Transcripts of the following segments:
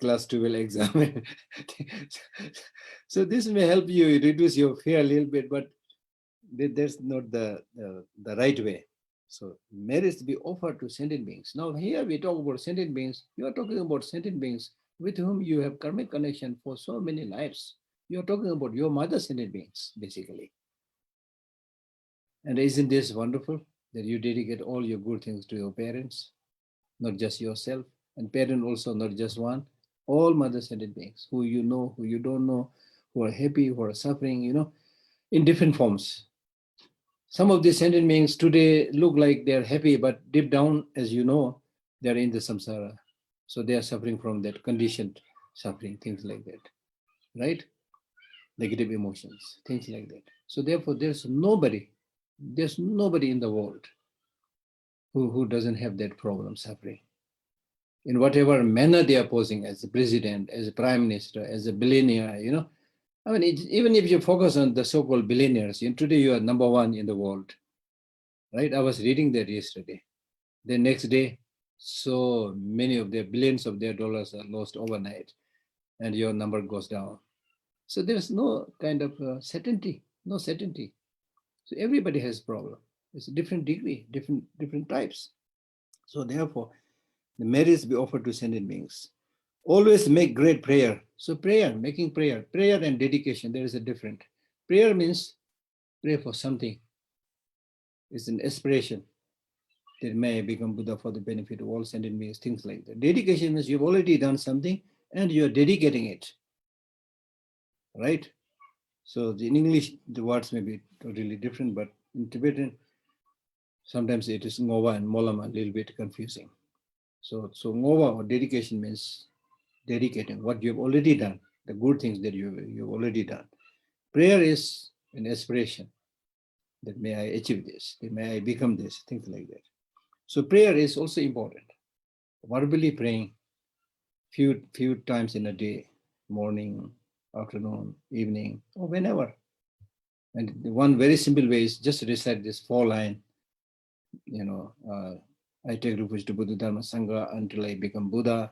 class 12 exam. So this may help you reduce your fear a little bit, but that's not the right way. So merits be offered to sentient beings. Now here we talk about sentient beings. You are talking about sentient beings with whom you have karmic connection for so many lives. You are talking about your mother sentient beings, basically. And isn't this wonderful that you dedicate all your good things to your parents, not just yourself, and parent also not just one, all mother sentient beings, who you know, who you don't know, who are happy, who are suffering, in different forms. Some of these sentient beings today look like they're happy, but deep down, as you know, they're in the samsara. So they are suffering from that conditioned suffering, things like that, right? Negative emotions, things like that. So therefore, there's nobody in the world who doesn't have that problem, suffering. In whatever manner they are posing, as a president, as a prime minister, as a billionaire, I mean, even if you focus on the so-called billionaires, today you are number one in the world, right? I was reading that yesterday. The next day, so many of their billions of their dollars are lost overnight, and your number goes down. So there's no kind of certainty, no certainty. So everybody has problem. It's a different degree, different types. So therefore, the merits be offered to sentient beings. Always make great prayer. So making prayer and dedication, there is a difference. Prayer means pray for something. It's an aspiration that may become Buddha for the benefit of all sentient beings, things like that. Dedication means you've already done something and you're dedicating it, right? So in English, the words may be totally different, but in Tibetan, sometimes it is ngova and molam, a little bit confusing. So ngova or dedication means dedicating what you've already done, the good things that you've already done. Prayer is an aspiration that may I achieve this, that may I become this, things like that. So prayer is also important. Verbally praying few times in a day, morning, afternoon, evening, or whenever. And one very simple way is just recite this 4-line, I take refuge to Buddha Dharma Sangha until I become Buddha.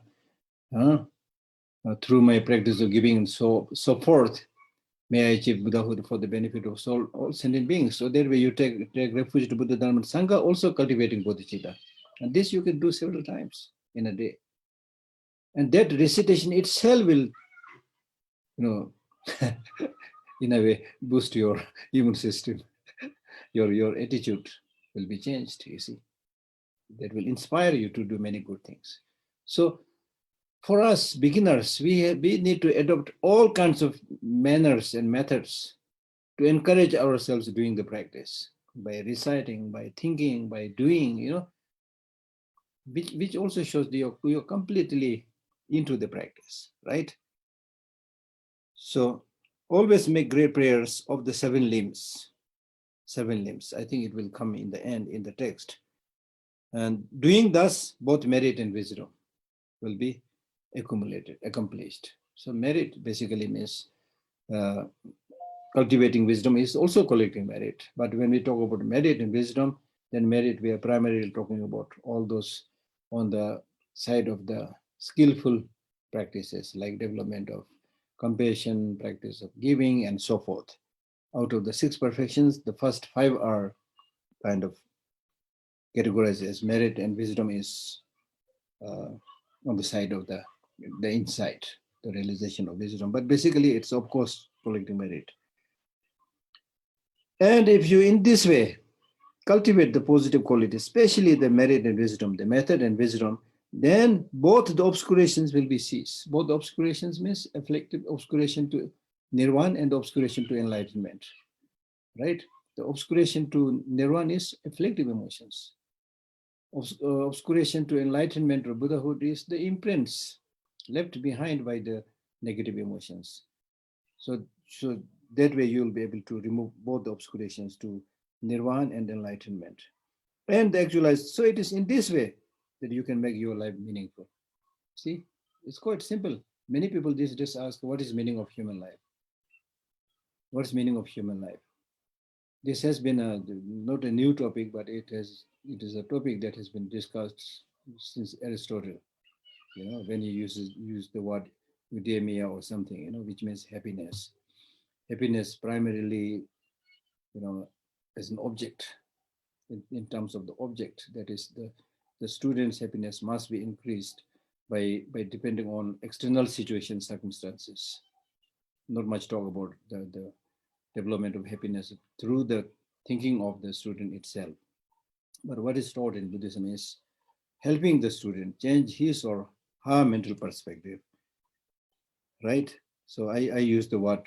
Through my practice of giving and so forth, may I achieve Buddhahood for the benefit of all sentient beings. So that way you take refuge to Buddha Dharma Sangha, also cultivating bodhicitta. And this you can do several times in a day. And that recitation itself will, in a way, boost your immune system. Your attitude will be changed, you see. That will inspire you to do many good things. So for us beginners, we need to adopt all kinds of manners and methods to encourage ourselves doing the practice, by reciting, by thinking, by doing, which also shows that you're completely into the practice, right? So always make great prayers of the 7 limbs. 7 limbs. I think it will come in the end in the text. And doing thus, both merit and wisdom will be accomplished. So merit basically means cultivating wisdom is also collecting merit. But when we talk about merit and wisdom, then merit, we are primarily talking about all those on the side of the skillful practices, like development of compassion, practice of giving, and so forth. Out of the 6 perfections, the first 5 are kind of categorized as merit, and wisdom is on the side of the insight, the realization of wisdom. But basically, it's of course collecting merit. And if you in this way cultivate the positive qualities, especially the merit and wisdom, the method and wisdom, then both the obscurations will be ceased. Both the obscurations means afflictive obscuration to nirvana and obscuration to enlightenment, right? The obscuration to nirvana is afflictive emotions. Obscuration to enlightenment or Buddhahood is the imprints left behind by the negative emotions. So that way you'll be able to remove both the obscurations to nirvana and enlightenment. And actualize. So it is in this way that you can make your life meaningful. See, it's quite simple. Many people these days ask, what is meaning of human life? What is meaning of human life? This has been not a new topic, but it is a topic that has been discussed since Aristotle. when he use the word eudemia or something, which means happiness. Happiness primarily, as an object, in terms of the object, that is the student's happiness must be increased by depending on external situation circumstances. Not much talk about the development of happiness through the thinking of the student itself. But what is taught in Buddhism is helping the student change his or her mental perspective, right? So I use the word,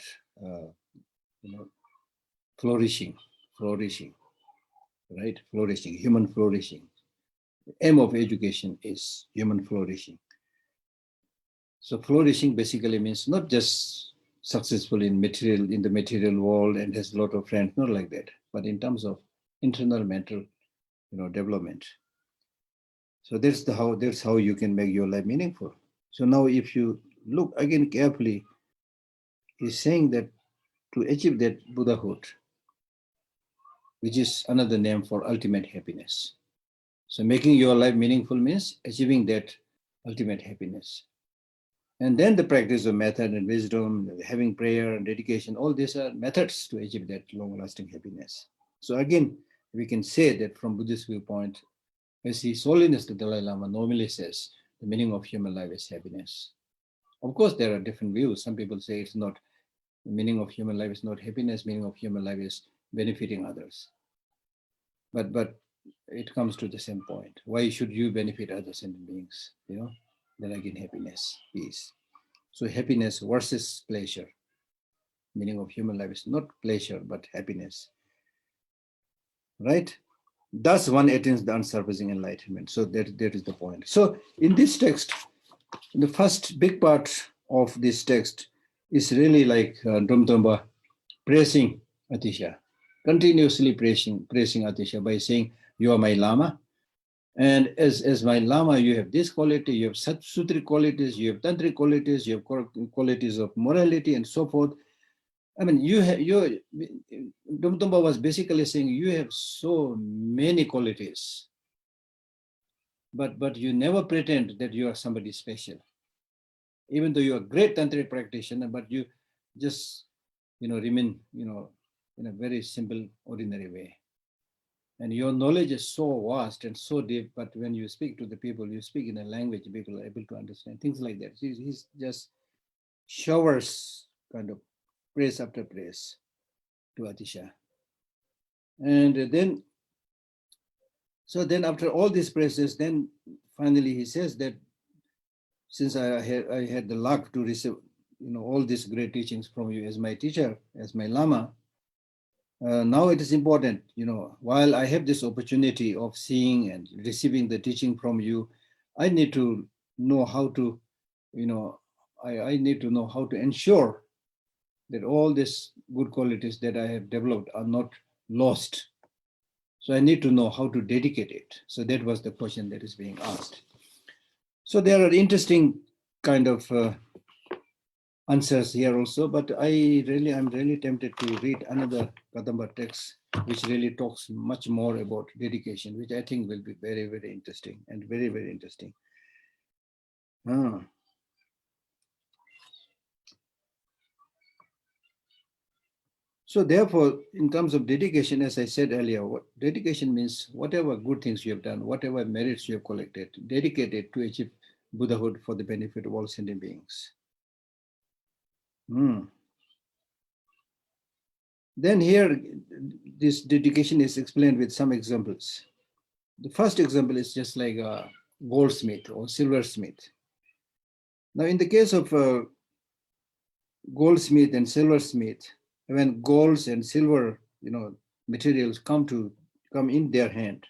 flourishing, right? Flourishing, human flourishing. The aim of education is human flourishing. So flourishing basically means not just successful in the material world and has a lot of friends, not like that, but in terms of internal mental, development. So that's how you can make your life meaningful. So now if you look again carefully, he's saying that to achieve that Buddhahood, which is another name for ultimate happiness. So making your life meaningful means achieving that ultimate happiness. And then the practice of method and wisdom, having prayer and dedication, all these are methods to achieve that long-lasting happiness. So again, we can say that from Buddhist viewpoint, as His Holiness the Dalai Lama normally says, the meaning of human life is happiness. Of course, there are different views. Some people say it's not, the meaning of human life is not happiness, meaning of human life is benefiting others. But it comes to the same point. Why should you benefit other sentient beings? Then again, happiness, peace. So happiness versus pleasure. Meaning of human life is not pleasure, but happiness. Right? Thus one attains the unsurpassing enlightenment. So that is the point. So in this text, the first big part of this text is really like Dromtomba praising Atisha, continuously praising Atisha by saying, you are my Lama. And as my Lama, you have this quality, you have Sutric qualities, you have Tantric qualities, you have qualities of morality and so forth. I mean, Dumtumba was basically saying you have so many qualities, but you never pretend that you are somebody special. Even though you are a great Tantric practitioner, but you just, remain, in a very simple, ordinary way. And your knowledge is so vast and so deep, but when you speak to the people, you speak in a language people are able to understand, things like that. He's just showers kind of praise after praise to Atisha. And then after all these praises, then finally he says that since I had the luck to receive, all these great teachings from you as my teacher, as my Lama, now it is important, while I have this opportunity of seeing and receiving the teaching from you, I need to know how to, I need to know how to ensure that all these good qualities that I have developed are not lost. So I need to know how to dedicate it. So that was the question that is being asked. So there are interesting kind of answers here also, but I'm really tempted to read another Kadamba text, which really talks much more about dedication, which I think will be very, very interesting and very, very interesting. So therefore, in terms of dedication, as I said earlier, dedication means whatever good things you have done, whatever merits you have collected, dedicated to achieve Buddhahood for the benefit of all sentient beings. Then here, this dedication is explained with some examples. The first example is just like a goldsmith or silversmith. Now, in the case of goldsmith and silversmith, when golds and silver, materials come in their hand,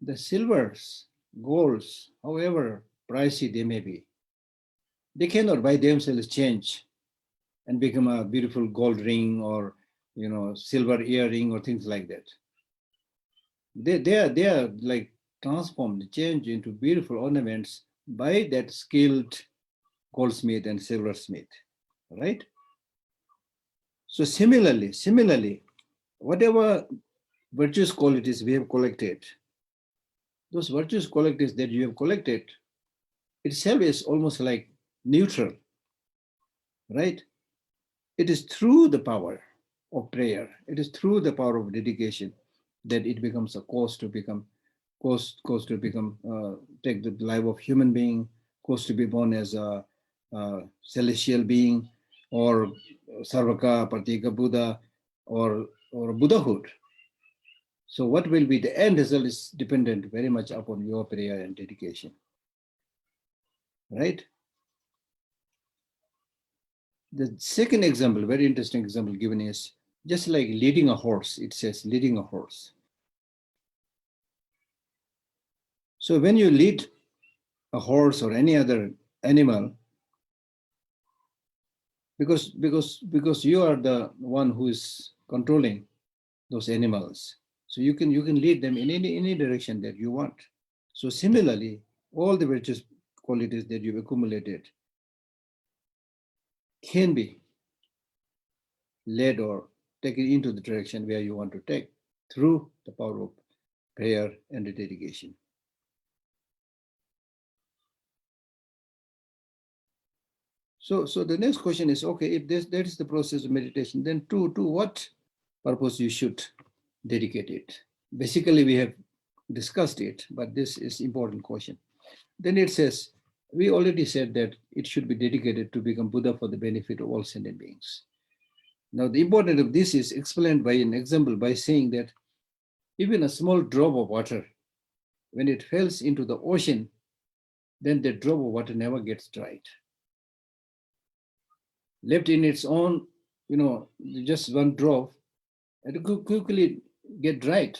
the silvers, golds, however pricey they may be, they cannot by themselves change and become a beautiful gold ring or silver earring or things like that. They are like transformed, changed into beautiful ornaments by that skilled goldsmith and silversmith, right? So similarly, whatever virtuous qualities we have collected, those virtuous qualities that you have collected, itself is almost like neutral, right? It is through the power of prayer, it is through the power of dedication that it becomes a cause to become, take the life of human being, cause to be born as a celestial being, or Sarvaka, Pratika Buddha, or Buddhahood. So what will be the end result is dependent very much upon your prayer and dedication, right? The second example, very interesting example given is just like leading a horse. It says leading a horse. So when you lead a horse or any other animal, because you are the one who is controlling those animals, so you can lead them in any direction that you want. So similarly, all the virtuous qualities that you've accumulated can be led or taken into the direction where you want to take through the power of prayer and the dedication. So the next question is, okay, if that is the process of meditation, then to what purpose you should dedicate it? Basically, we have discussed it, but this is important question. Then it says, we already said that it should be dedicated to become Buddha for the benefit of all sentient beings. Now, the importance of this is explained by an example by saying that even a small drop of water, when it falls into the ocean, then the drop of water never gets dried. Left in its own, just one drop, it could quickly get dried.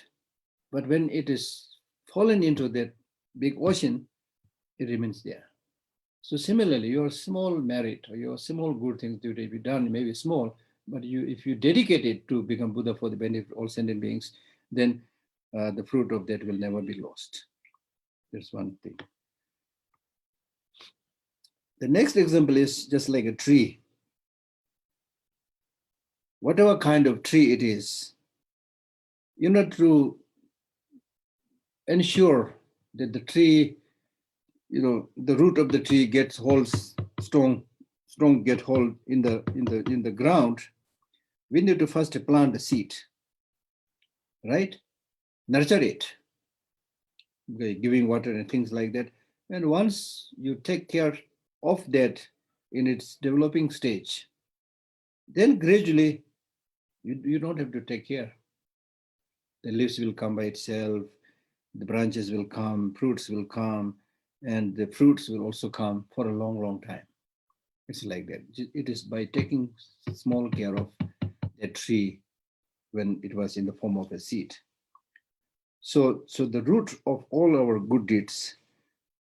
But when it is fallen into that big ocean, it remains there. So similarly, your small merit or your small good things that you be done, maybe small, but if you dedicate it to become Buddha for the benefit of all sentient beings, then the fruit of that will never be lost. That's one thing. The next example is just like a tree. Whatever kind of tree it is, to ensure that the tree, the root of the tree gets hold strong get hold in the ground. We need to first plant the seed, right? Nurture it, giving water and things like that. And once you take care of that in its developing stage, then gradually you don't have to take care. The leaves will come by itself, the branches will come, fruits will come, and the fruits will also come for a long, long time. It's like that. It is by taking small care of that tree when it was in the form of a seed. So the root of all our good deeds,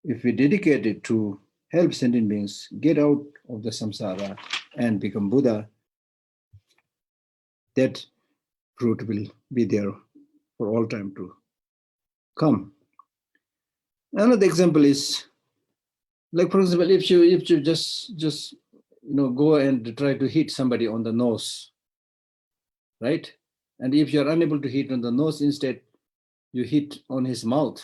if we dedicate it to help sentient beings get out of the samsara and become Buddha, that fruit will be there for all time to come. Another example is, like, for example, if you just go and try to hit somebody on the nose, right? And if you're unable to hit on the nose, instead you hit on his mouth.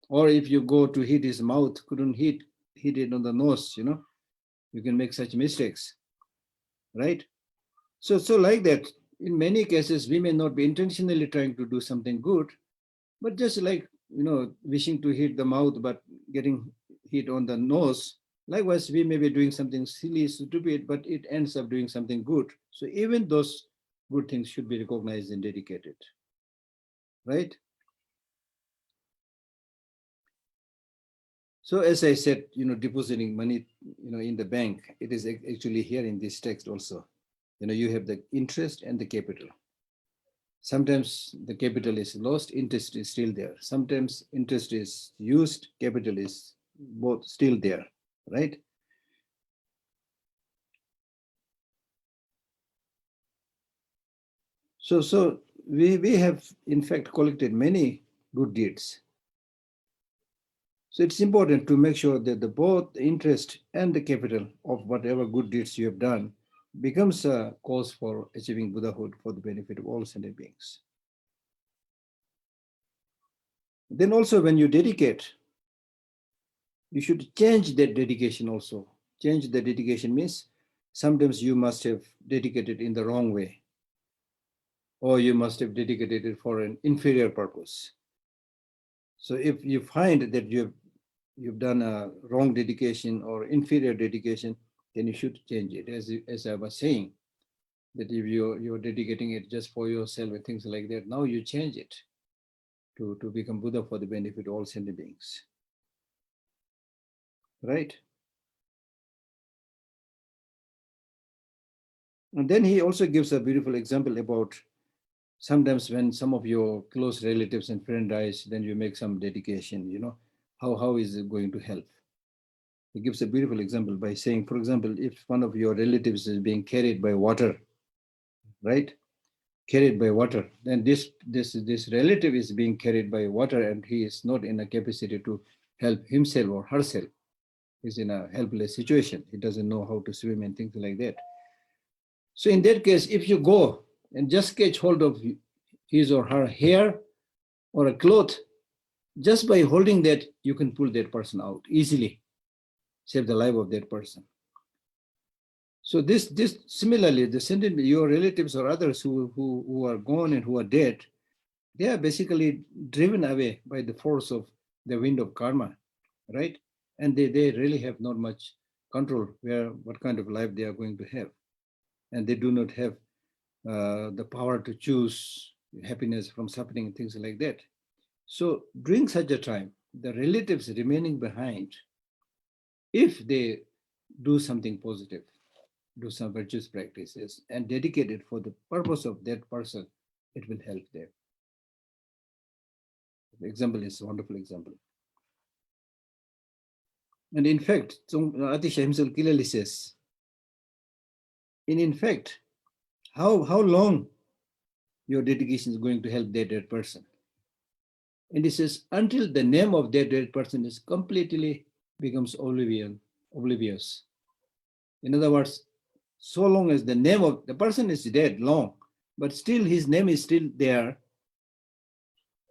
Or if you go to hit his mouth, couldn't hit it on the nose, you can make such mistakes, right? So like that, in many cases, we may not be intentionally trying to do something good, but just like, wishing to hit the mouth, but getting hit on the nose. Likewise, we may be doing something silly, stupid, but it ends up doing something good. So even those good things should be recognized and dedicated, right? So as I said, depositing money, in the bank, it is actually here in this text also. You have the interest and the capital. Sometimes the capital is lost, interest is still there. Sometimes interest is used, capital is both still there, right? So we have in fact collected many good deeds. So it's important to make sure that both the interest and the capital of whatever good deeds you have done becomes a cause for achieving Buddhahood for the benefit of all sentient beings. Then also when you dedicate you should change that dedication also. Change the dedication means sometimes you must have dedicated in the wrong way, or you must have dedicated it for an inferior purpose. So if you find that you've done a wrong dedication or inferior dedication, then you should change it. As I was saying, that if you're dedicating it just for yourself and things like that, now you change it to become Buddha for the benefit of all sentient beings. Right? And then he also gives a beautiful example about sometimes when some of your close relatives and friend dies, then you make some dedication, how is it going to help? He gives a beautiful example by saying, for example, if one of your relatives is being carried by water, right? Carried by water, then this relative is being carried by water and he is not in a capacity to help himself or herself. He's in a helpless situation. He doesn't know how to swim and things like that. So in that case, if you go and just catch hold of his or her hair or a cloth, just by holding that, you can pull that person out easily, save the life of that person. So this similarly, the sentient, your relatives or others who are gone and who are dead, they are basically driven away by the force of the wind of karma, right? And they really have not much control what kind of life they are going to have. And they do not have the power to choose happiness from suffering and things like that. So during such a time, the relatives remaining behind, if they do something positive, do some virtuous practices and dedicate it for the purpose of that person, it will help them. The example is a wonderful example. And in fact, Atisha himself clearly says, in fact, how long your dedication is going to help that dead person. And he says, until the name of that dead person is completely becomes oblivious. In other words, so long as the name of the person is dead long, but still his name is still there,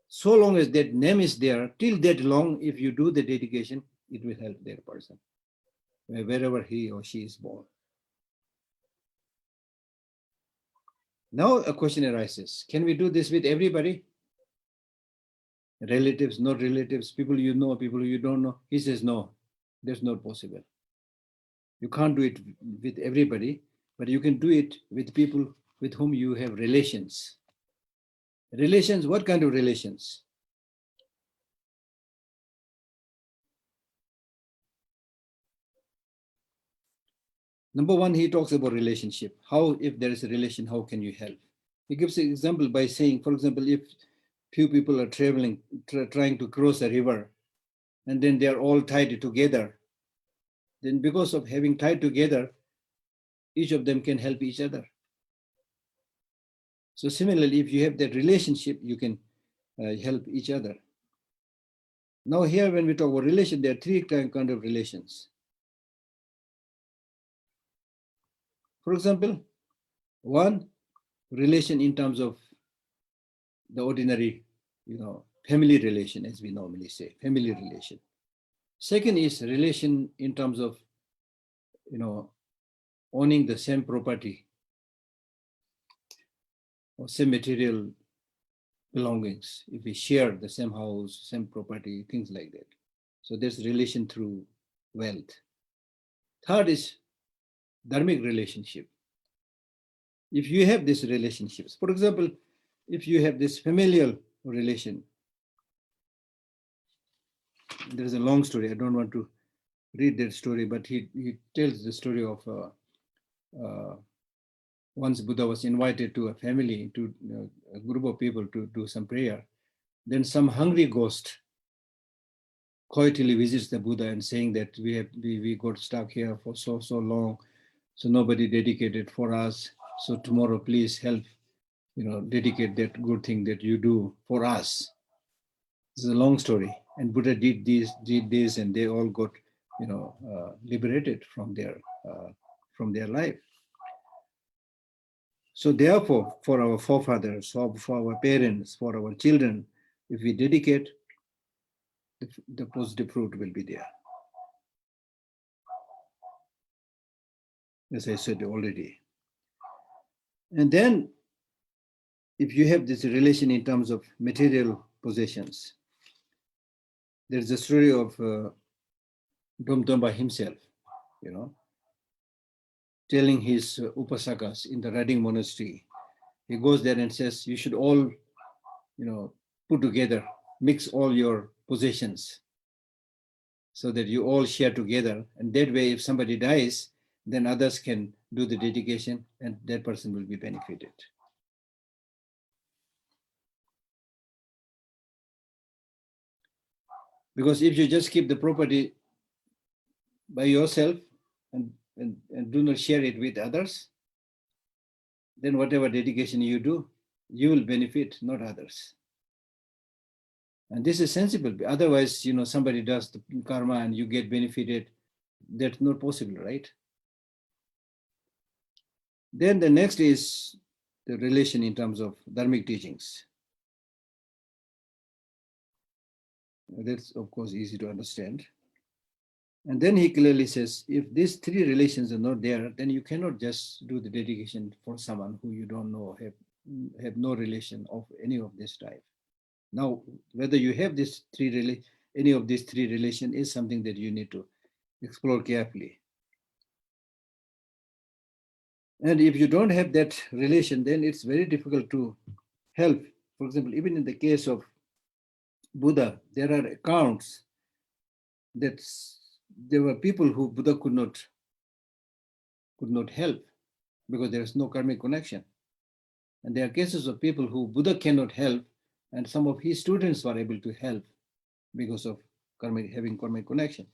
so long as that name is there, till that long, if you do the dedication, it will help that person, wherever he or she is born. Now a question arises, can we do this with everybody? Relatives, not relatives, people you know, people you don't know? He says, no, that's not possible. You can't do it with everybody, but you can do it with people with whom you have relations. Relations, what kind of relations? Number one, he talks about relationship. How, if there is a relation, how can you help? He gives an example by saying, for example, if few people are traveling, trying to cross a river, and then they are all tied together, then because of having tied together, each of them can help each other. So similarly, if you have that relationship, you can help each other. Now here, when we talk about relation, there are three kind of relations. For example, one, relation in terms of the ordinary, family relation, as we normally say, family relation. Second is relation in terms of, owning the same property or same material belongings. If we share the same house, same property, things like that. So there's relation through wealth. Third is dharmic relationship. If you have these relationships, for example, if you have this familial relation, there is a long story. I don't want to read that story, but he tells the story of once Buddha was invited to a family, to a group of people to do some prayer. Then some hungry ghost quietly visits the Buddha and saying that we got stuck here for so long, so nobody dedicated for us. So tomorrow, please help, dedicate that good thing that you do for us. This is a long story, and Buddha did this, and they all got, liberated from their life. So therefore, for our forefathers, for our parents, for our children, if we dedicate, the positive fruit will be there. as I said already. And then if you have this relation in terms of material possessions, there's a story of Domtomba himself, you know, telling his upasakas in the Rading monastery. He goes there and says, you should all, put together, mix all your possessions so that you all share together. And that way, if somebody dies, then others can do the dedication and that person will be benefited. Because if you just keep the property by yourself and do not share it with others, then whatever dedication you do, you will benefit, not others. And this is sensible. Otherwise, somebody does the karma and you get benefited. That's not possible, right? Then the next is the relation in terms of dharmic teachings. That's, of course, easy to understand. And then he clearly says, if these three relations are not there, then you cannot just do the dedication for someone who you don't know, have no relation of any of this type. Now, whether you have any of these three relations is something that you need to explore carefully. And if you don't have that relation, then it's very difficult to help. For example, even in the case of Buddha, there are accounts that there were people who Buddha could not help because there is no karmic connection. And there are cases of people who Buddha cannot help, and some of his students were able to help because of having karmic connection.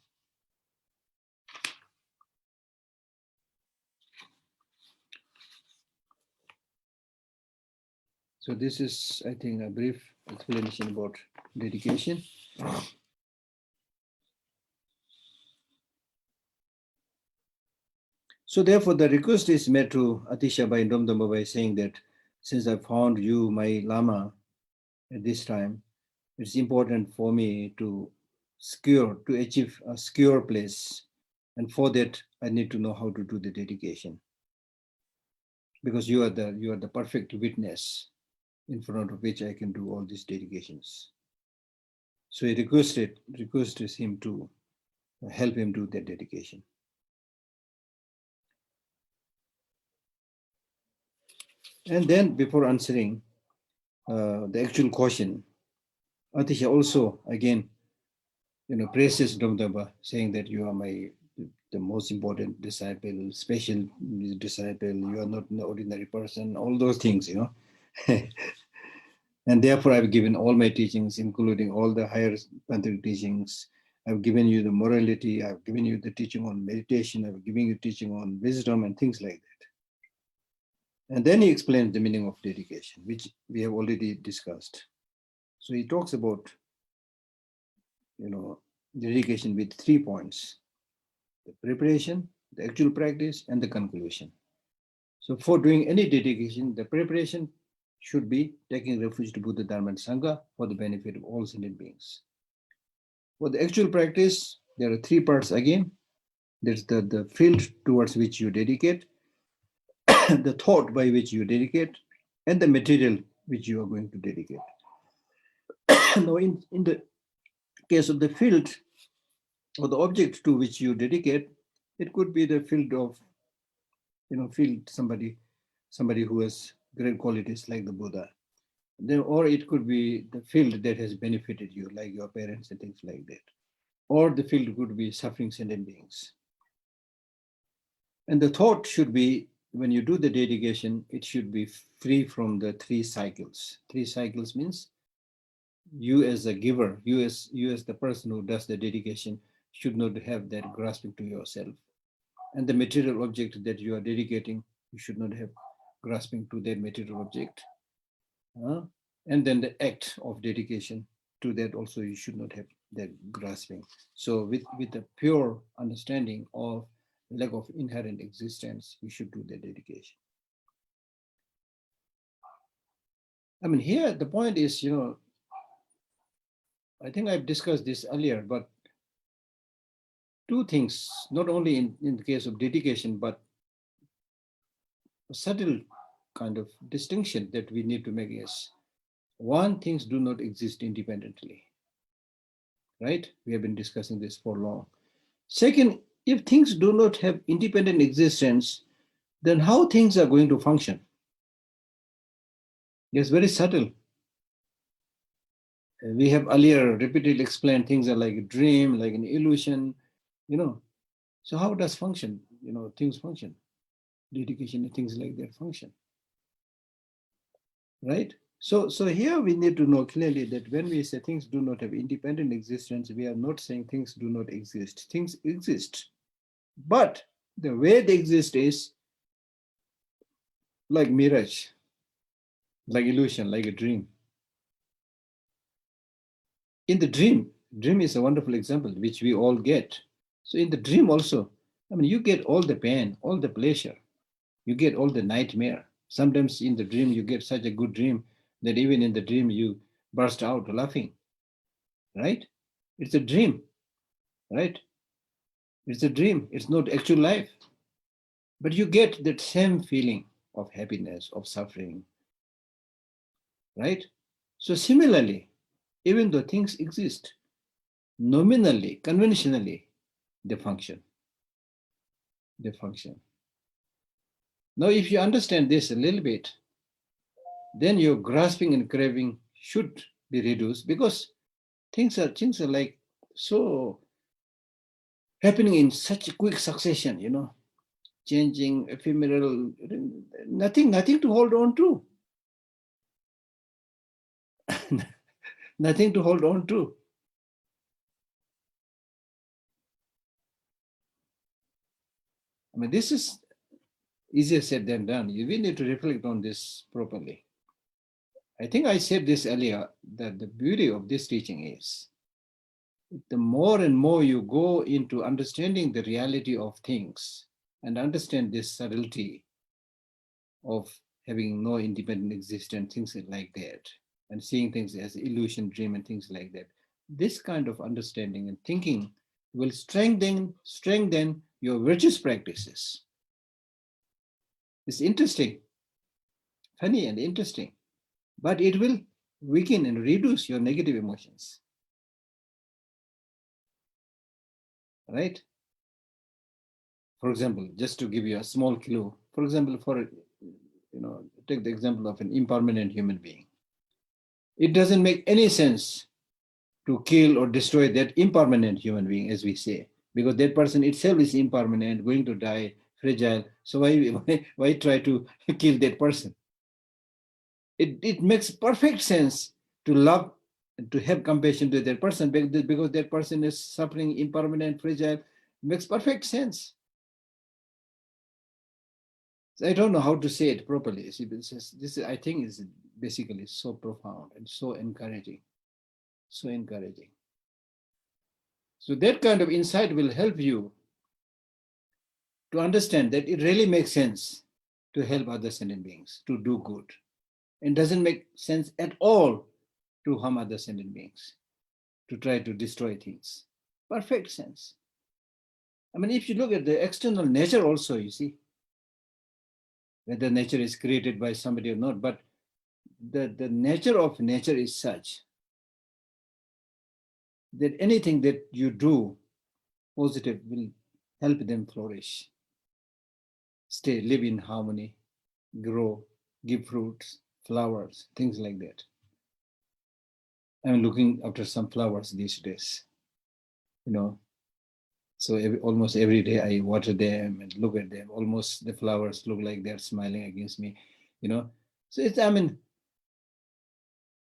So this is, I think, a brief explanation about dedication. So therefore, the request is made to Atisha by Domdamba by saying that since I found you, my Lama, at this time, it's important for me to achieve a secure place. And for that, I need to know how to do the dedication. Because you are the perfect witness in front of which I can do all these dedications. So he requested him to help him do that dedication. And then before answering the actual question, Atisha also again, praises Domdamba, saying that you are the most important disciple, special disciple, you are not an ordinary person, all those things, And therefore, I've given all my teachings, including all the higher tantric teachings. I've given you the morality, I've given you the teaching on meditation, I've given you teaching on wisdom and things like that. And then he explains the meaning of dedication, which we have already discussed. So he talks about, dedication with 3 points: the preparation, the actual practice, and the conclusion. So for doing any dedication, the preparation should be taking refuge to Buddha, Dharma, and Sangha for the benefit of all sentient beings. For the actual practice, there are 3 parts again. There's the field towards which you dedicate, the thought by which you dedicate, and the material which you are going to dedicate. Now, in the case of the field or the object to which you dedicate, it could be the field of, somebody who has great qualities like the Buddha. Then, or it could be the field that has benefited you, like your parents and things like that. Or the field could be suffering sentient beings. And the thought should be, when you do the dedication, it should be free from the 3 cycles. 3 cycles means you as a giver, you as the person who does the dedication should not have that grasping to yourself. And the material object that you are dedicating, you should not have grasping to that material object. And then the act of dedication to that also, you should not have that grasping. So with a pure understanding of lack of inherent existence, you should do the dedication. I mean, here the point is, I think I've discussed this earlier, but 2 things, not only in the case of dedication, but a subtle kind of distinction that we need to make is one, things do not exist independently, right? We have been discussing this for long. Second, if things do not have independent existence, then how things are going to function? It's very subtle. We have earlier repeatedly explained things are like a dream, like an illusion, you know. So how does function, things function? Dedication and things like that function, right? So here we need to know clearly that when we say things do not have independent existence, we are not saying things do not exist. Things exist, but the way they exist is like mirage, like illusion, like a dream. In the dream is a wonderful example which we all get. So in the dream also, you get all the pain, all the pleasure, you get all the nightmare. Sometimes in the dream you get such a good dream that even in the dream you burst out laughing, right? It's a dream, right? It's a dream, it's not actual life. But you get that same feeling of happiness, of suffering, right? So similarly, even though things exist, nominally, conventionally, they function. They function. Now, if you understand this a little bit, then your grasping and craving should be reduced, because things are like so happening in such a quick succession, changing, ephemeral, nothing to hold on to. Nothing to hold on to. This is easier said than done. We need to reflect on this properly. I think I said this earlier, that the beauty of this teaching is the more and more you go into understanding the reality of things and understand this subtlety of having no independent existence, things like that, and seeing things as illusion, dream, and things like that. This kind of understanding and thinking will strengthen your virtuous practices. It's interesting, funny and interesting, but it will weaken and reduce your negative emotions. Right? For example, just to give you a small clue, for example, take the example of an impermanent human being. It doesn't make any sense to kill or destroy that impermanent human being, as we say, because that person itself is impermanent, going to die, fragile. So why try to kill that person? It makes perfect sense to love and to have compassion to that person, because that person is suffering, impermanent, fragile. It makes perfect sense. So I don't know how to say it properly. See, this I think is basically so profound and so encouraging. So encouraging. So that kind of insight will help you to understand that it really makes sense to help other sentient beings, to do good. It doesn't make sense at all to harm other sentient beings, to try to destroy things. Perfect sense. If you look at the external nature also, you see, whether nature is created by somebody or not, but the nature of nature is such that anything that you do positive will help them flourish, live in harmony, grow, give fruits, flowers, things like that. I'm looking after some flowers these days, so almost every day I water them and look at them. Almost the flowers look like they're smiling against me, So it's,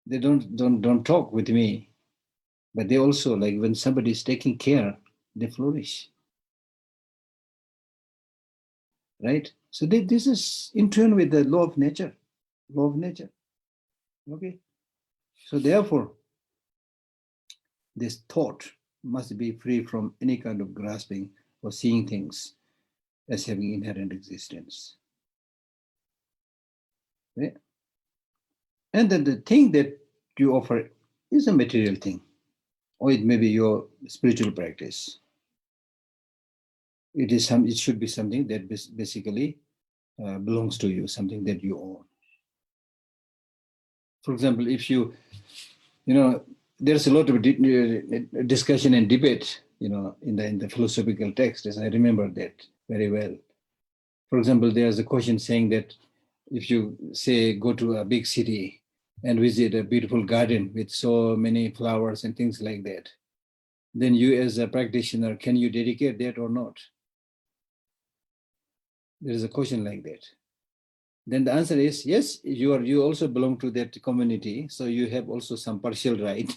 they don't talk with me, but they also, like, when somebody is taking care, they flourish, right? So this is in tune with the law of nature. Okay. So therefore, this thought must be free from any kind of grasping or seeing things as having inherent existence. Right? And then the thing that you offer is a material thing, or it may be your spiritual practice. It should be something that basically belongs to you, something that you own. For example, if there's a lot of discussion and debate, in the philosophical text, as I remember that very well. For example, there's a question saying that if you say go to a big city and visit a beautiful garden with so many flowers and things like that, then you as a practitioner, can you dedicate that or not? There is a question like that. Then the answer is yes, you also belong to that community, so you have also some partial right.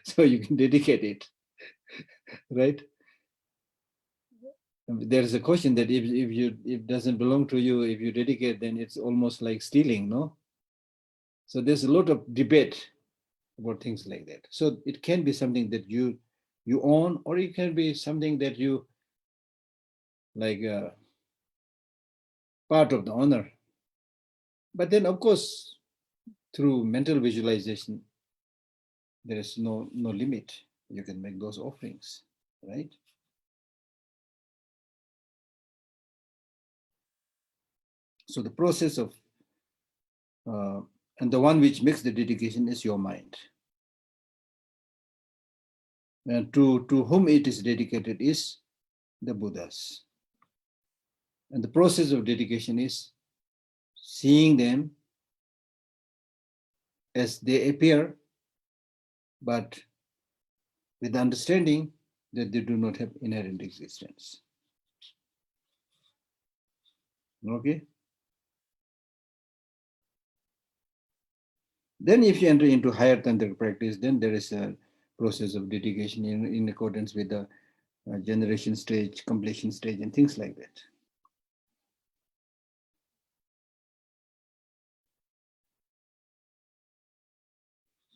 So you can dedicate it, right? There's a question that if it doesn't belong to you, if you dedicate, then it's almost like stealing, no? So there's a lot of debate about things like that. So it can be something that you own, or it can be something that you like part of the honor. But then, of course, through mental visualization, there is no limit. You can make those offerings, right? So the process of, and the one which makes the dedication is your mind. And to whom it is dedicated is the Buddhas. And the process of dedication is seeing them as they appear, but with the understanding that they do not have inherent existence. Okay? Then if you enter into higher tantric practice, then there is a process of dedication in accordance with the generation stage, completion stage, and things like that.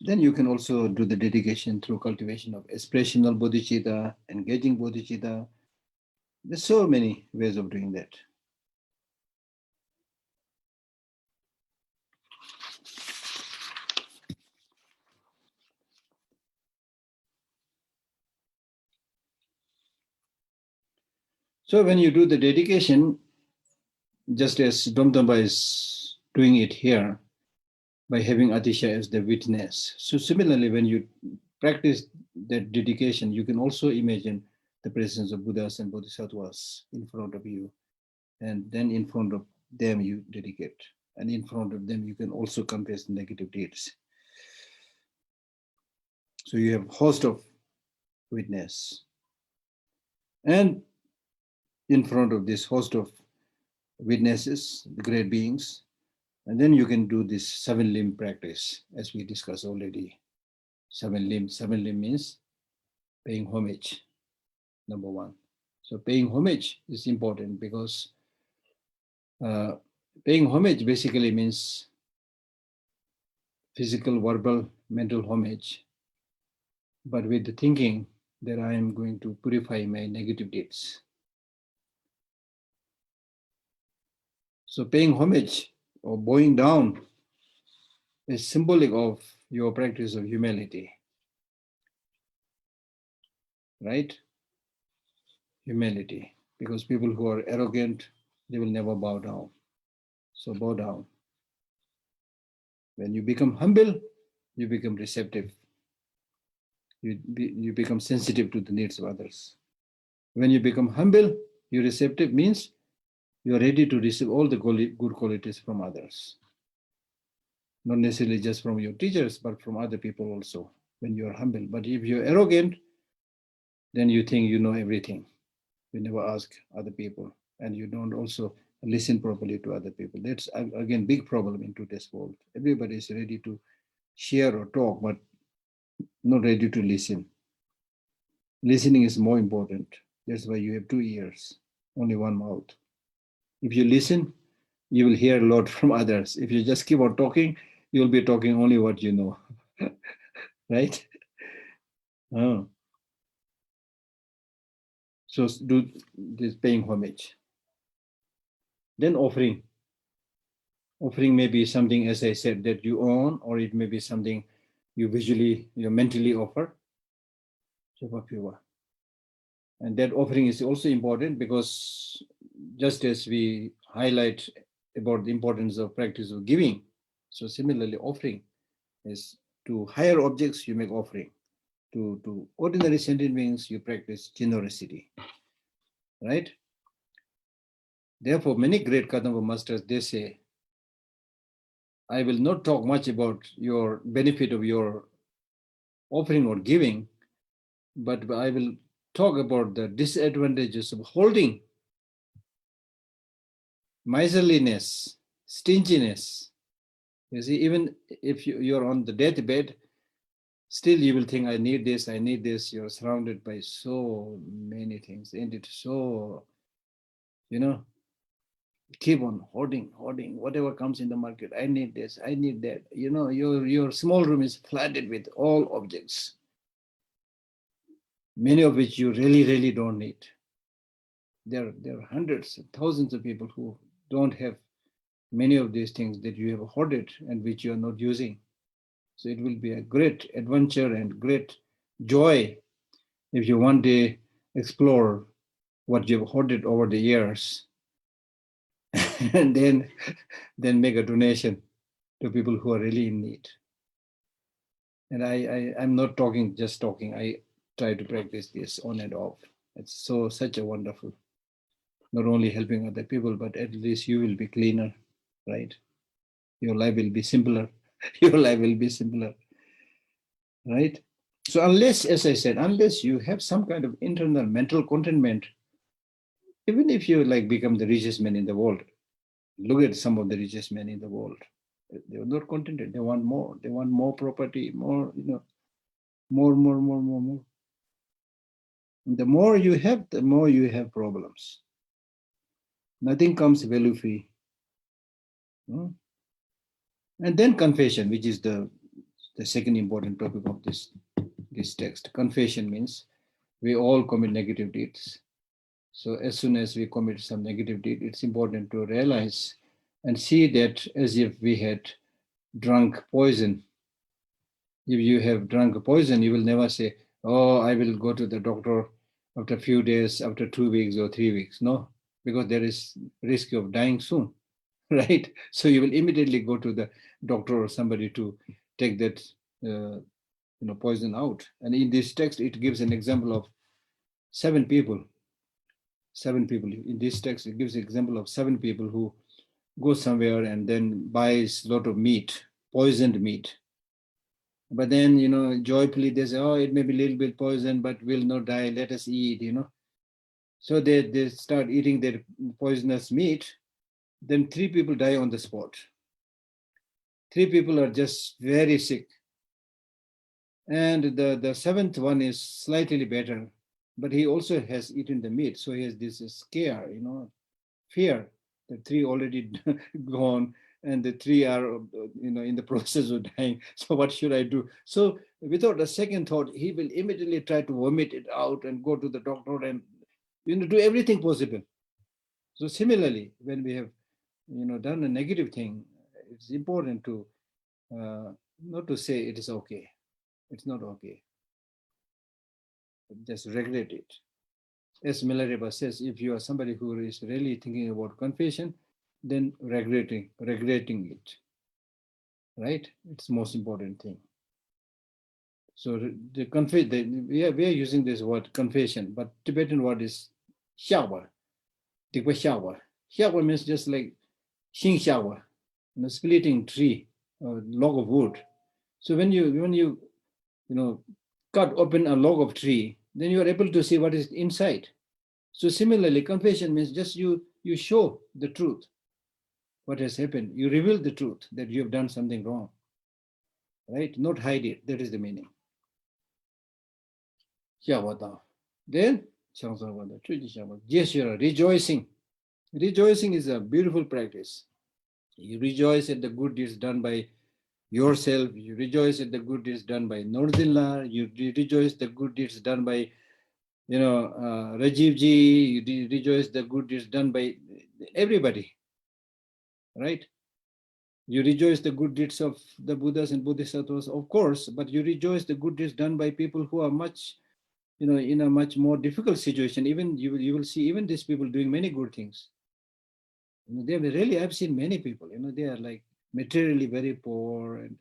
Then you can also do the dedication through cultivation of aspirational bodhicitta, engaging bodhicitta. There's so many ways of doing that. So when you do the dedication, just as Domtamba is doing it here, by having Atisha as the witness. So similarly, when you practice that dedication, you can also imagine the presence of Buddhas and Bodhisattvas in front of you. And then in front of them, you dedicate. And in front of them, you can also confess negative deeds. So you have a host of witness. And in front of this host of witnesses, the great beings, and then you can do this 7-limb practice, as we discussed already. 7-limb. 7-limb means paying homage, number one. So paying homage is important because paying homage basically means physical, verbal, mental homage, but with the thinking that I am going to purify my negative deeds. So paying homage or bowing down is symbolic of your practice of humility, right? Humility, because people who are arrogant, they will never bow down. So bow down. When you become humble, you become receptive. You become sensitive to the needs of others. When you become humble, you're receptive means you're ready to receive all the good qualities from others. Not necessarily just from your teachers, but from other people also, when you're humble. But if you're arrogant, then you think you know everything. You never ask other people, and you don't also listen properly to other people. That's, again, big problem in today's world. Everybody is ready to share or talk, but not ready to listen. Listening is more important. That's why you have 2 ears, only one mouth. If you listen, you will hear a lot from others. If you just keep on talking, you'll be talking only what you know. Right? Oh. So do this paying homage. Then offering. Offering may be something, as I said, that you own, or it may be something you mentally offer. And that offering is also important because just as we highlight about the importance of practice of giving. So similarly, offering is to higher objects, you make offering. To ordinary sentient beings, you practice generosity, right? Therefore, many great Kadamba masters, they say, I will not talk much about your benefit of your offering or giving, but I will talk about the disadvantages of holding, miserliness, stinginess. You see, even if you're on the deathbed, still you will think, I need this, I need this. You're surrounded by so many things, and it's so, keep on hoarding, whatever comes in the market. I need this, I need that. Your small room is flooded with all objects, many of which you really, really don't need. There are hundreds, thousands of people who don't have many of these things that you have hoarded and which you are not using. So it will be a great adventure and great joy if you one day explore what you've hoarded over the years and then make a donation to people who are really in need. And I'm not just talking. I try to practice this on and off. It's such a wonderful, not only helping other people, but at least you will be cleaner, right? Your life will be simpler. Your life will be simpler, right? So unless, as I said, unless you have some kind of internal mental contentment, even if you become the richest man in the world, look at some of the richest men in the world. They are not contented. They want more. They want more property, more, more. And the more you have, the more you have problems. Nothing comes value free. And then confession, which is the second important topic of this text. Confession means we all commit negative deeds. So as soon as we commit some negative deed, it's important to realize and see that as if we had drunk poison. If you have drunk poison, you will never say, oh, I will go to the doctor after a few days, after 2 weeks or 3 weeks. No, because there is risk of dying soon, right? So you will immediately go to the doctor or somebody to take that poison out. And in this text, it gives an example of 7 people. 7 people. In this text, it gives an example of 7 people who go somewhere and then buys a lot of meat, poisoned meat. But then, joyfully they say, oh, it may be a little bit poison, but we'll not die. Let us eat, So they start eating their poisonous meat. Then 3 people die on the spot. 3 people are just very sick. And the 7th one is slightly better, but he also has eaten the meat. So he has this scare, fear. The 3 already gone and the 3 are, in the process of dying. So what should I do? So without a second thought, he will immediately try to vomit it out and go to the doctor and, do everything possible. So similarly, when we have, done a negative thing, it's important to not to say it is okay. It's not okay. Just regret it. As Milarepa says, if you are somebody who is really thinking about confession, then regretting it, right? It's the most important thing. So we are using this word confession, but Tibetan word is shower, tikpa shower. Shower means just like shing shower, splitting tree or log of wood. So when you cut open a log of tree, then you are able to see what is inside. So similarly, confession means just you show the truth, what has happened. You reveal the truth that you have done something wrong, right? Not hide it. That is the meaning. Then, rejoicing. Rejoicing is a beautiful practice. You rejoice at the good deeds done by yourself. You rejoice at the good deeds done by Nordinla. You rejoice the good deeds done by Rajiv ji. You rejoice the good deeds done by everybody, right? You rejoice the good deeds of the Buddhas and Bodhisattvas, of course, but you rejoice the good deeds done by people who are much, in a much more difficult situation. Even you will see even these people doing many good things. Really, I've seen many people, they are like materially very poor, and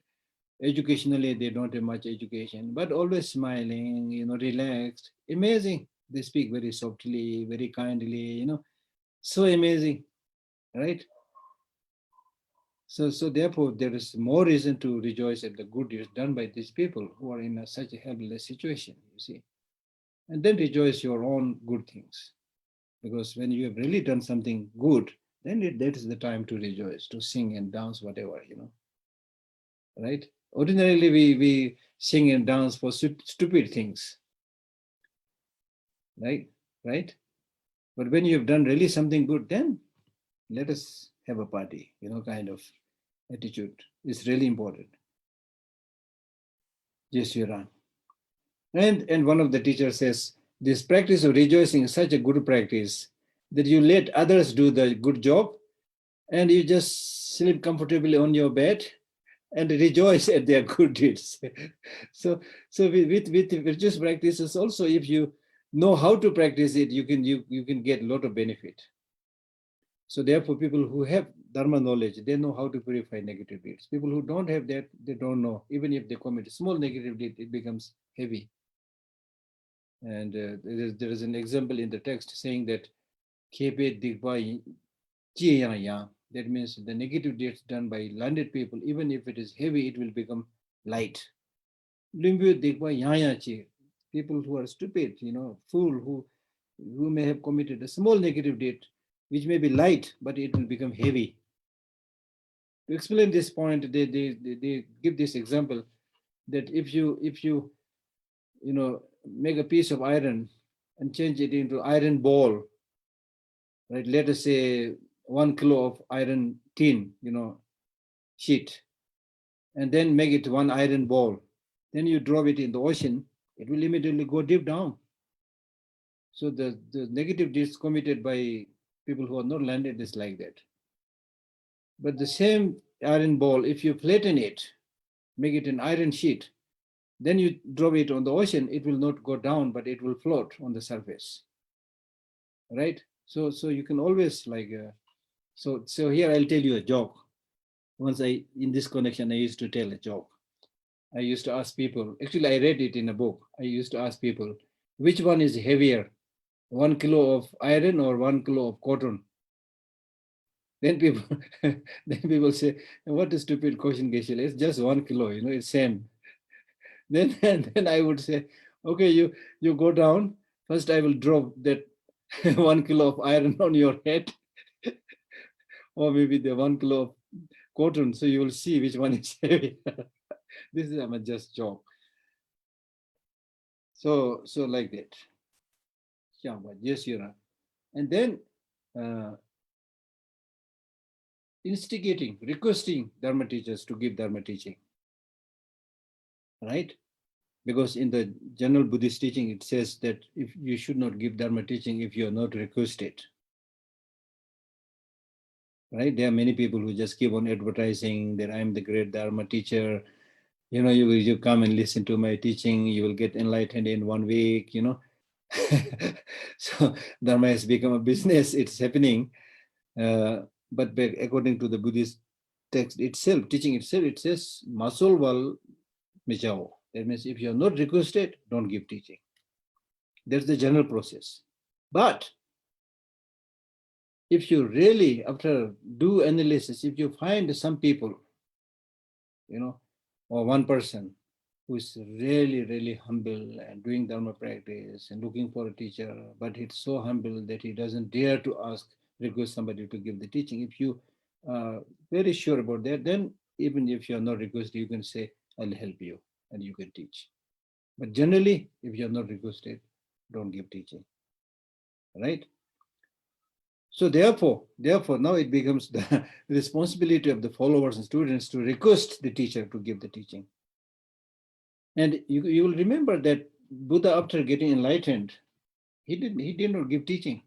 educationally they don't have much education, but always smiling, relaxed, amazing. They speak very softly, very kindly, so amazing, right? So therefore, there is more reason to rejoice at the good deeds done by these people who are in such a helpless situation, you see. And then rejoice your own good things. Because when you have really done something good, then that is the time to rejoice, to sing and dance, whatever, right? Ordinarily, we sing and dance for stupid things, right? Right? But when you have done really something good, then let us have a party, kind of attitude is really important. Yes, you're on. And one of the teachers says, this practice of rejoicing is such a good practice that you let others do the good job and you just sleep comfortably on your bed and rejoice at their good deeds. so so with virtuous practices also, if you know how to practice it, you can get a lot of benefit. So therefore, people who have dharma knowledge, they know how to purify negative deeds. People who don't have that, they don't know. Even if they commit a small negative deed, it becomes heavy. And there is an example in the text saying that kepe digba jiyaya. That means the negative deeds done by learned people, even if it is heavy, it will become light. Limbu digba yaya chi. People who are stupid, fool, who may have committed a small negative deed, which may be light, but it will become heavy. To explain this point, they give this example that if you make a piece of iron and change it into iron ball, right? Let us say 1 kilo of iron tin, sheet, and then make it one iron ball. Then you drop it in the ocean, it will immediately go deep down. So the negative deeds committed by people who are not landed is like that. But the same iron ball, if you flatten it, make it an iron sheet, then you drop it on the ocean, it will not go down, but it will float on the surface, right? So you can always so here I'll tell you a joke. Once in this connection, I used to tell a joke. I used to ask people, actually I read it in a book. I used to ask people, which one is heavier, 1 kilo of iron or 1 kilo of cotton? Then people then people say, what a stupid question, Geshe. It's just 1 kilo, it's same. Then I would say, okay, you go down. First I will drop that 1 kilo of iron on your head, or maybe the 1 kilo of cotton, so you will see which one is heavy. This is a just joke. So like that. Yeah, but yes, you're right. And then instigating, requesting Dharma teachers to give Dharma teaching, right? Because in the general Buddhist teaching, it says that if you should not give Dharma teaching if you are not requested, right? There are many people who just keep on advertising that I'm the great Dharma teacher. You come and listen to my teaching, you will get enlightened in 1 week. So Dharma has become a business. It's happening. But according to the Buddhist text itself, teaching itself, it says masol wal mijao. That means if you're not requested, don't give teaching. That's the general process. But if you really, after do analysis, if you find some people, or one person who is really, really humble and doing Dharma practice and looking for a teacher, but he's so humble that he doesn't dare to request somebody to give the teaching. If you are very sure about that, then even if you're not requested, you can say, I'll help you and you can teach. But generally, if you're not requested, don't give teaching, right? So therefore, now it becomes the responsibility of the followers and students to request the teacher to give the teaching. And you will remember that Buddha, after getting enlightened, he did not give teaching.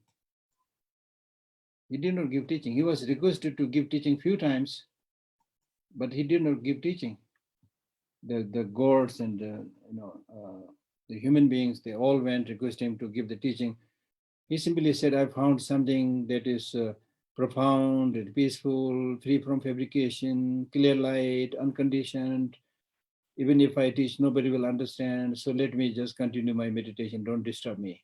He did not give teaching. He was requested to give teaching few times, but he did not give teaching. The gods and the human beings, they all went request him to give the teaching. He simply said, I found something that is profound and peaceful, free from fabrication, clear light, unconditioned. Even if I teach, nobody will understand. So let me just continue my meditation. Don't disturb me.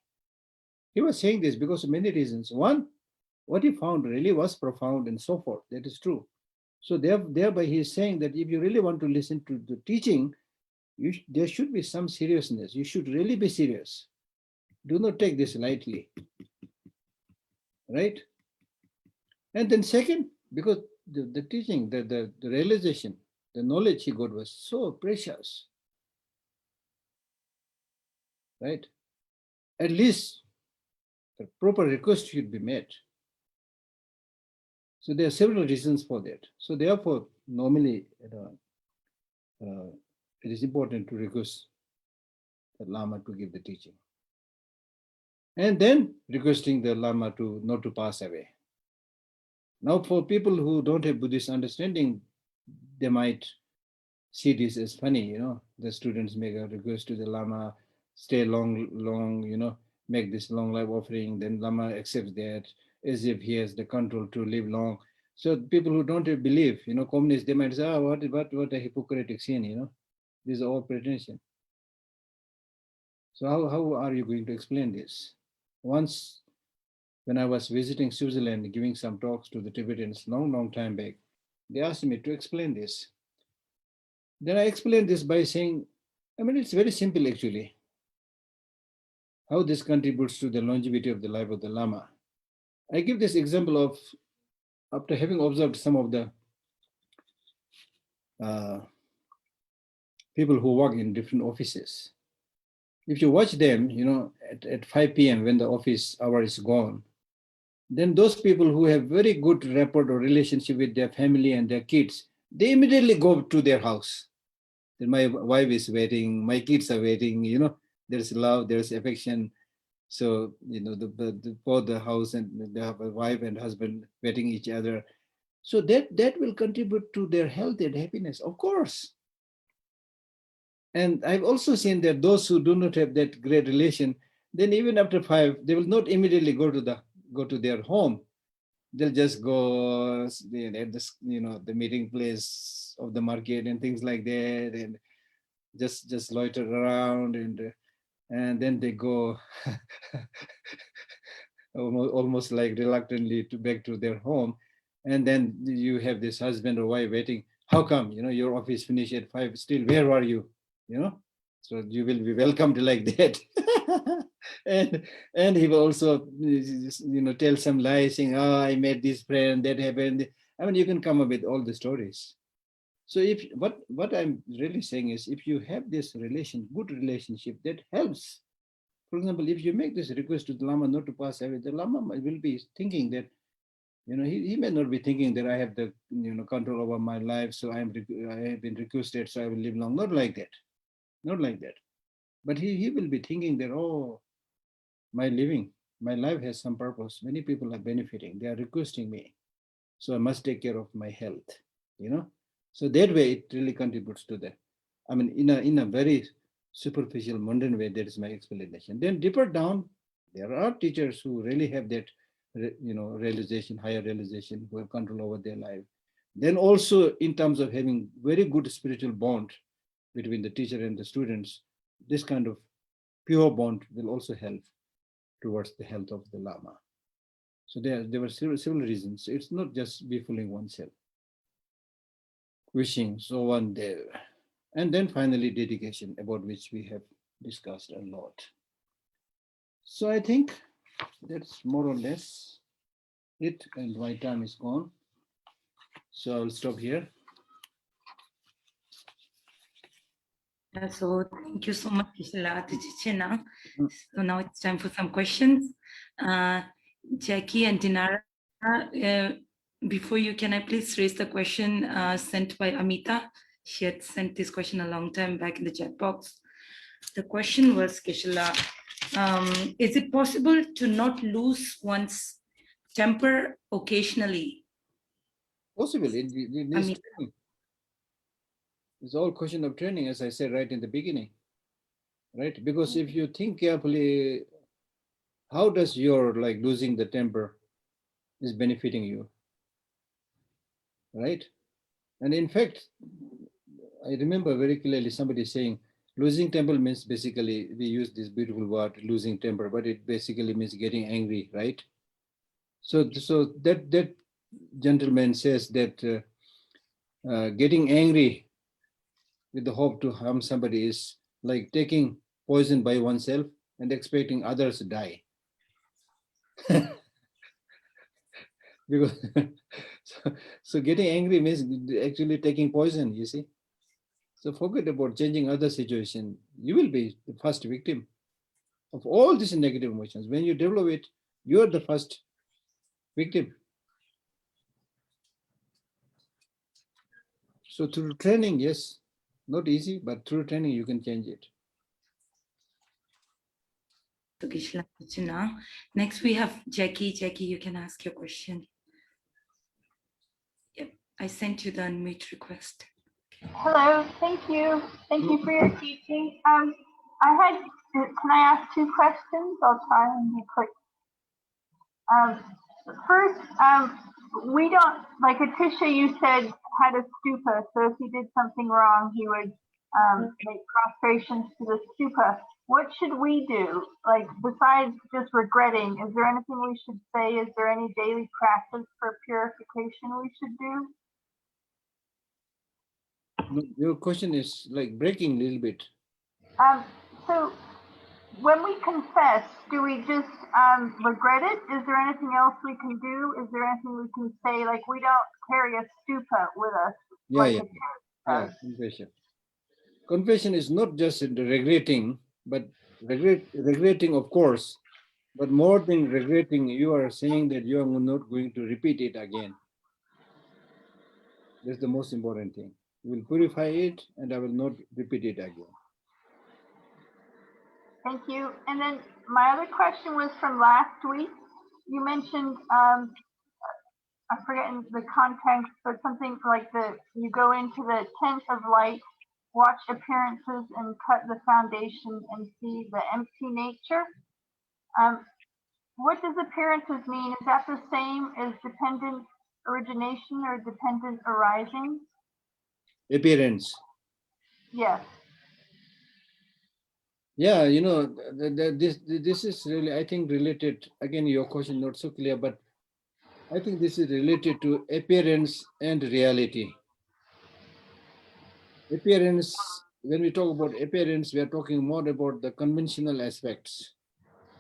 He was saying this because of many reasons. One, what he found really was profound and so forth. That is true. So thereby he is saying that if you really want to listen to the teaching, there should be some seriousness. You should really be serious. Do not take this lightly, right? And then second, because the teaching, the realization, the knowledge he got was so precious, right? At least the proper request should be made. So there are several reasons for that. So therefore, normally, it is important to request the Lama to give the teaching. And then requesting the Lama to not to pass away. Now, for people who don't have Buddhist understanding, they might see this as funny, the students make a request to the Lama, stay long, make this long life offering, then Lama accepts that as if he has the control to live long. So people who don't believe, communists, they might say, what a hypocritical sin, this is all pretension. So how are you going to explain this? Once, when I was visiting Switzerland, giving some talks to the Tibetans long time back, they asked me to explain this. Then I explained this by saying, it's very simple actually, how this contributes to the longevity of the life of the Lama. I give this example of, after having observed some of the people who work in different offices. If you watch them, at 5 p.m. when the office hour is gone, then those people who have very good rapport or relationship with their family and their kids, they immediately go to their house. Then my wife is waiting, my kids are waiting, there's love, there's affection. So, both the house and the wife and husband waiting each other. So that will contribute to their health and happiness, of course. And I've also seen that those who do not have that great relation, then even after 5, they will not immediately go to their home. They'll just go at the meeting place of the market and things like that, and just loiter around, and then they go almost like reluctantly back to their home. And then you have this husband or wife waiting. How come, your office finished at 5, still where are you? So you will be welcomed like that. and he will also tell some lies, saying, oh, I met this friend, that happened. You can come up with all the stories. So if what I'm really saying is, if you have this good relationship, that helps. For example, if you make this request to the Lama not to pass away, the Lama will be thinking that, he may not be thinking that I have the control over my life, so I have been requested, so I will live long. Not like that. Not like that. But he will be thinking that, oh, my life has some purpose. Many people are benefiting. They are requesting me. So I must take care of my health. So that way it really contributes to that. In a very superficial, mundane way, that is my explanation. Then deeper down, there are teachers who really have that, realization, higher realization, who have control over their life. Then also in terms of having very good spiritual bond between the teacher and the students, this kind of pure bond will also help towards the health of the Lama. So there were several reasons. It's not just be fooling oneself. Wishing, so on there. And then finally, dedication, about which we have discussed a lot. So I think that's more or less it, and my time is gone. So I'll stop here. So thank you so much, Atisha. So now it's time for some questions. Jackie and Dinara, before you, can I please raise the question sent by Amita? She had sent this question a long time back in the chat box. The question was, Geshe La, is it possible to not lose one's temper occasionally? Possible. It needs training. It's all question of training, as I said right in the beginning. Right? Because if you think carefully, how does your losing the temper is benefiting you, right? And in fact, I remember very clearly somebody saying, losing temper means basically, we use this beautiful word, losing temper, but it basically means getting angry, right? So that gentleman says that getting angry with the hope to harm somebody is like taking poison by oneself and expecting others to die. Because so getting angry means actually taking poison, you see. So forget about changing other situation. You will be the first victim of all these negative emotions. When you develop it, you're the first victim. So through training, yes, not easy, but through training you can change it. Next we have Jackie. Jackie, you can ask your question. Yep, I sent you the unmute request. Hello, thank you. Thank you for your teaching. Can I ask 2 questions? I'll try and be quick. First, we don't, like Atisha, you said, had a stupa, so if he did something wrong, he would make prostrations to the stupa. What should we do? Like, besides just regretting, is there anything we should say? Is there any daily practice for purification we should do? Your question is like breaking a little bit. So when we confess, do we just regret it? Is there anything else we can do? Is there anything we can say? Like, we don't carry a stupa with us. Yeah, confession. Confession is not just regretting, but regretting, of course, but more than regretting, you are saying that you are not going to repeat it again. That's the most important thing. You will purify it, and I will not repeat it again. Thank you. And then my other question was from last week. You mentioned, I forget the context, but something like you go into the tent of light, watch appearances and cut the foundation and see the empty nature. What does appearances mean? Is that the same as dependent origination or dependent arising? Appearance. Yes. Yeah, you know, this is really, I think, related, again, your question not so clear, but I think this is related to appearance and reality. Appearance, when we talk about appearance, we are talking more about the conventional aspects.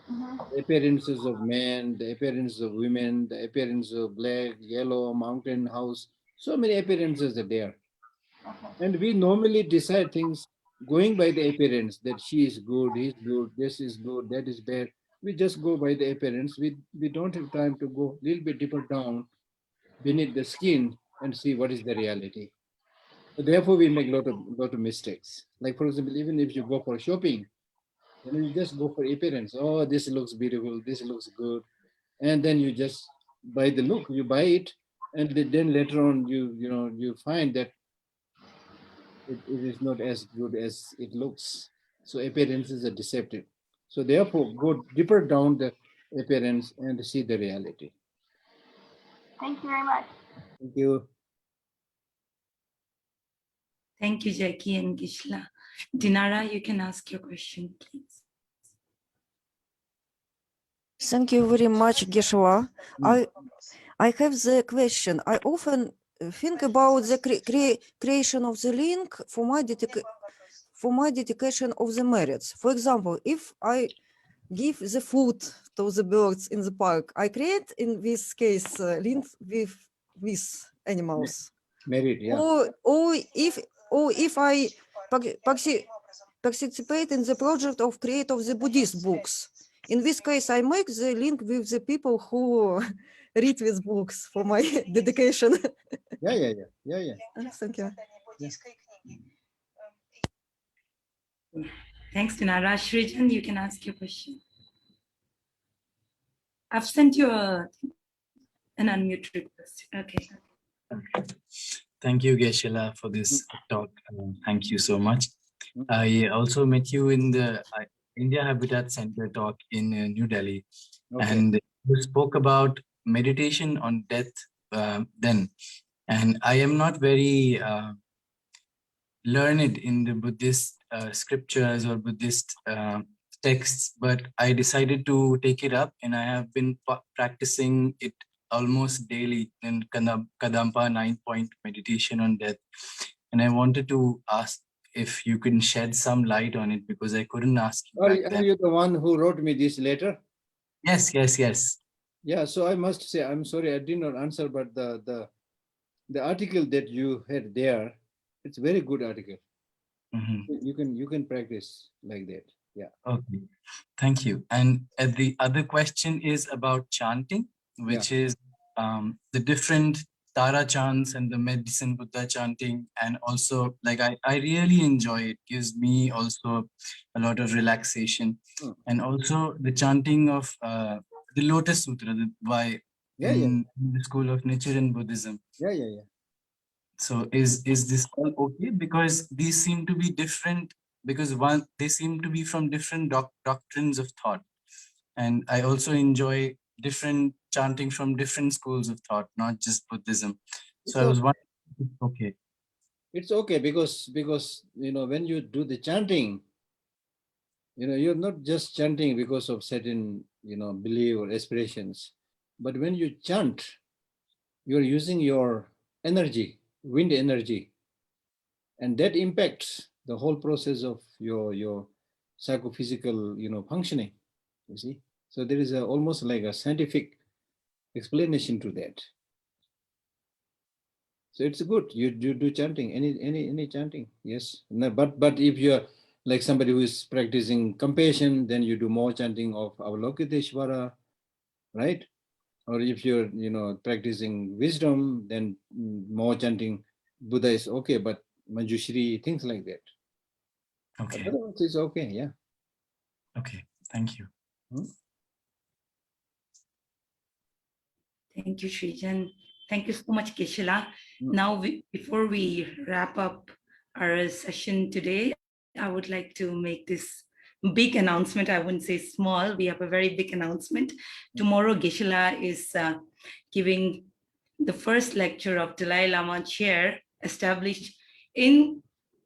The appearances of men, the appearances of women, the appearance of black, yellow, mountain, house. So many appearances are there. And we normally decide things going by the appearance, that she is good, he's good, this is good, that is bad. We just go by the appearance. We don't have time to go a little bit deeper down beneath the skin and see what is the reality. So therefore, we make a lot of mistakes. Like, for example, even if you go for shopping, you just go for appearance. Oh, this looks beautiful, this looks good. And then you just buy the look, you buy it. And then later on, you find that it is not as good as it looks. So appearances are deceptive. So therefore, go deeper down the appearance and see the reality. Thank you very much. Thank you. Thank you, Jackie and Gisela. Dinara, you can ask your question, please. Thank you very much, Geshe. I have the question. I often think about the creation of the link for my dedication of the merits. For example, if I give the food to the birds in the park, I create in this case link with animals. Merit, yeah. Or if I participate in the project of create of the Buddhist books. In this case, I make the link with the people who read these books for my dedication. Yeah. Thank you. Thanks, Dinara. Shrijan, you can ask your question. I've sent you an unmute request. Okay. Thank you, Geshe, for this talk. Thank you so much. I also met you in the India Habitat Center talk in New Delhi, and you spoke about meditation on death then. And I am not very learned in the Buddhist scriptures or Buddhist texts, but I decided to take it up, and I have been practicing it almost daily in Kadampa 9-point meditation on death. And I wanted to ask if you can shed some light on it, because I couldn't ask you back Are then. you the one who wrote me this letter? Yes, yes, yes. Yeah, so I must say, I'm sorry I did not answer, but the article that you had there, it's a very good article. You can practice like that. Yeah. Okay, thank you. And the other question is about chanting, which is the different Tara chants and the medicine Buddha chanting. And also, like, I really enjoy it. Gives me also a lot of relaxation. And also the chanting of the Lotus Sutra by in the school of nature and Buddhism. Yeah. So is this all okay? Because these seem to be different, because they seem to be from different doctrines of thought. And I also enjoy different chanting from different schools of thought, not just Buddhism. So I was wondering, okay. It's okay because when you do the chanting, you're not just chanting because of certain belief or aspirations, but when you chant, you're using your energy, wind energy, and that impacts the whole process of your psychophysical functioning. You see, so there is almost like a scientific explanation to that. So it's good. You do chanting, any chanting, yes. No, but if you're like somebody who is practicing compassion, then you do more chanting of Avalokiteshvara, right? Or if you're practicing wisdom, then more chanting Buddha is okay, but Manjushri, things like that. Okay. Otherwise it's okay, yeah. Okay, thank you. Thank you, Srijan. Thank you so much, Geshe-la. Now, before we wrap up our session today, I would like to make this big announcement. I wouldn't say small. We have a very big announcement. Tomorrow, Geshe-la is giving the first lecture of Dalai Lama Chair, established in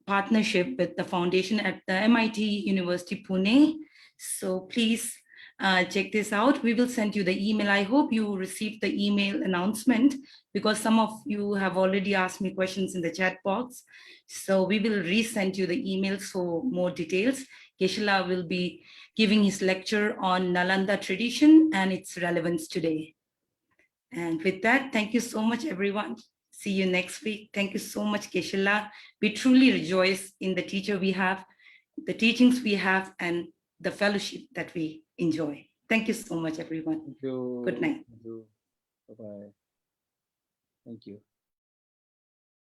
partnership with the foundation at the MIT University, Pune. So please check this out. We will send you the email. I hope you received the email announcement, because some of you have already asked me questions in the chat box. So we will resend you the emails for more details. Geshe-la will be giving his lecture on Nalanda tradition and its relevance today. And with that, thank you so much, everyone. See you next week. Thank you so much, Geshe-la. We truly rejoice in the teacher we have, the teachings we have, and the fellowship that we enjoy. Thank you so much, everyone. Thank you. Good night. Thank you. Bye-bye. Thank you.